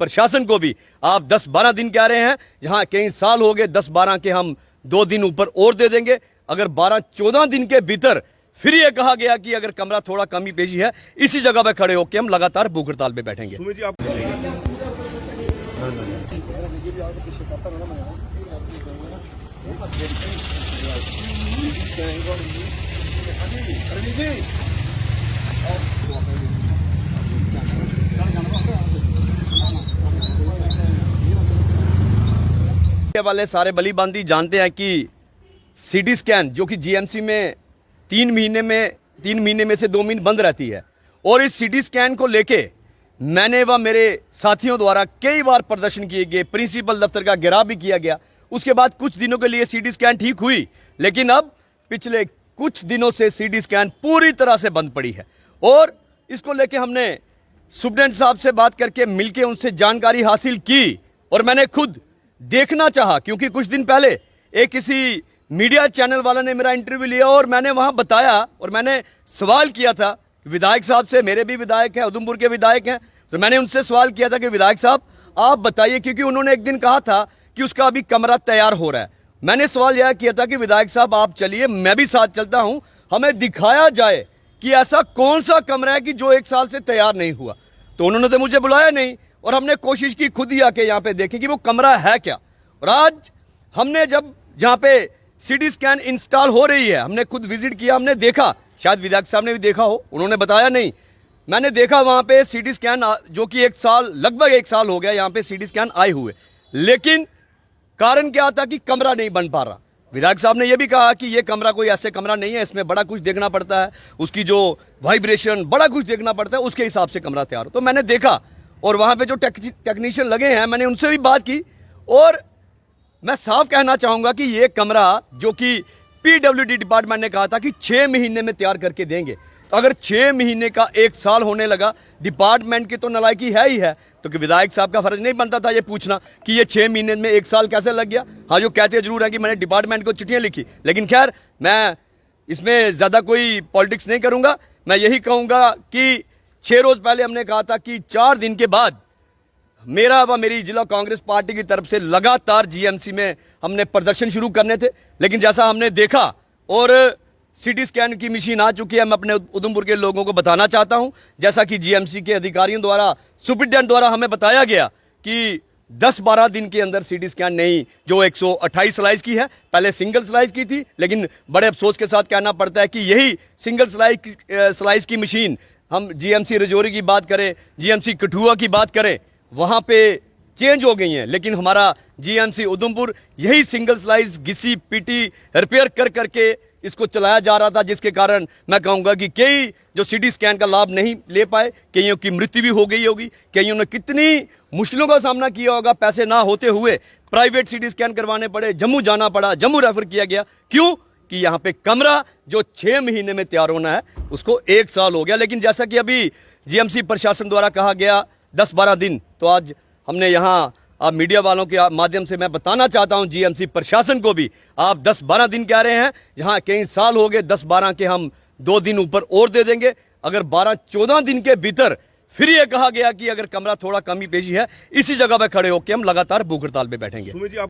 प्रशासन को भी आप 10-12 दिन कह रहे हैं, जहां कई साल हो गए 10-12 के, हम 2 दिन ऊपर और दे देंगे। अगर 12-14 दिन के भीतर फिर ये कहा गया कि अगर कमरा थोड़ा कमी पेशी है, इसी जगह पे खड़े होकर हम लगातार भूख हड़ताल पे बैठेंगे। वाले सारे बली बांदी जानते हैं कि सीटी स्कैन जो कि जीएमसी में 3 महीने में से 2 महीने बंद रहती है, और इस सीटी स्कैन को लेके मैंने व मेरे साथियों द्वारा कई बार प्रदर्शन किए गए, प्रिंसिपल दफ्तर का घेराव भी किया गया। उसके बाद कुछ दिनों के लिए सीटी स्कैन ठीक हुई, लेकिन अब पिछले कुछ दिनों से सीटी स्कैन पूरी तरह से बंद पड़ी है। और इसको लेके हमने सुप्रीडेंट साहब से बात करके मिलके उनसे जानकारी हासिल की, और मैंने खुद देखना चाहा, क्योंकि कुछ दिन पहले एक किसी मीडिया चैनल वाला ने मेरा इंटरव्यू लिया और मैंने वहां बताया और मैंने सवाल किया था विधायक साहब से, मेरे भी विधायक हैं, उधमपुर के विधायक हैं, तो मैंने उनसे सवाल किया था कि विधायक साहब आप बताइए, क्योंकि उन्होंने एक दिन कहा था कि उसका अभी कमरा तैयार हो रहा है। मैंने सवाल यह किया था कि विधायक साहब आप चलिए, मैं भी साथ चलता हूं, हमें दिखाया जाए कि ऐसा कौन सा कमरा है कि जो 1 साल से तैयार नहीं हुआ। तो उन्होंने तो मुझे बुलाया नहीं, और हमने कोशिश की खुद ही आके यहाँ पे देखें कि वो कमरा है क्या। और आज हमने जब जहाँ पे सीटी स्कैन इंस्टॉल हो रही है, हमने खुद विजिट किया, हमने देखा, शायद विधायक साहब ने भी देखा हो, उन्होंने बताया नहीं, मैंने देखा वहां पे सीटी स्कैन, जो कि 1 साल, लगभग 1 साल हो गया यहाँ पे सीटी स्कैन आए हुए, लेकिन कारण क्या था कि कमरा नहीं बन पा रहा। विधायक साहब ने यह भी कहा कि यह कमरा कोई ऐसे कमरा नहीं है, इसमें बड़ा कुछ देखना पड़ता है, उसकी जो वाइब्रेशन, बड़ा कुछ देखना पड़ता है, उसके हिसाब से कमरा तैयार हो। तो मैंने देखा, और वहां पे जो टेक्नीशियन लगे हैं, मैंने उनसे भी बात की, और मैं साफ कहना चाहूंगा कि यह कमरा जो कि पीडब्ल्यूडी डिपार्टमेंट ने कहा था कि 6 महीने में तैयार करके देंगे, तो अगर 6 महीने का 1 साल होने लगा, डिपार्टमेंट की तो नालायकी है ही है, तो कि विधायक साहब का फर्ज नहीं बनता था ये पूछना कि ये 6 महीने में 1 साल कैसे लग गया। हाँ, जो कहते जरूर है कि मैंने डिपार्टमेंट को चिट्ठियां लिखी, लेकिन खैर मैं इसमें ज्यादा कोई पॉलिटिक्स नहीं करूंगा। मैं यही कहूंगा कि 6 रोज पहले हमने कहा था कि 4 दिन के बाद मेरा व मेरी जिला कांग्रेस पार्टी की तरफ से लगातार जीएमसी में हमने प्रदर्शन शुरू करने थे, लेकिन जैसा हमने देखा, और सीटी स्कैन की मशीन आ चुकी है, मैं अपने उधमपुर के लोगों को बताना चाहता हूं, जैसा कि जीएमसी के अधिकारियों द्वारा, सुप्रीडेंट द्वारा हमें बताया गया कि 10-12 दिन के अंदर सीटी स्कैन नहीं, जो 128 स्लाइस की है, पहले सिंगल स्लाइस की थी, लेकिन बड़े अफसोस के साथ कहना पड़ता है कि यही सिंगल स्लाइस की मशीन, हम जीएमसी रजौरी की बात करें, जीएमसी कठुआ की बात करें, वहां पे चेंज हो गई हैं, लेकिन हमारा जीएमसी उधमपुर यही सिंगल स्लाइस घिसी पीटी रिपेयर कर करके इसको चलाया जा रहा था, जिसके कारण मैं कहूंगा कि कई जो सीटी स्कैन का लाभ नहीं ले पाए, कईयों की मृत्यु भी हो गई होगी, कईयों ने कितनी मुश्किलों का सामना किया होगा, पैसे ना होते हुए प्राइवेट सीटी स्कैन करवाने पड़े, जम्मू जाना पड़ा, जम्मू रेफर किया गया। क्यों? कि यहाँ पे कमरा जो 6 महीने में तैयार होना है उसको 1 साल हो गया। लेकिन जैसा कि अभी जीएमसी प्रशासन द्वारा कहा गया 10-12 दिन, तो आज हमने यहाँ आप मीडिया वालों के माध्यम से मैं बताना चाहता हूं जीएमसी प्रशासन को भी, आप 10-12 दिन कह रहे हैं, जहां कई साल हो गए 10-12 के, हम 2 दिन ऊपर और दे देंगे। अगर 12-14 दिन के भीतर फिर ये कहा गया कि अगर कमरा थोड़ा कमी पेशी है, इसी जगह पर खड़े होकर हम लगातार भूख हड़ताल पे बैठेंगे।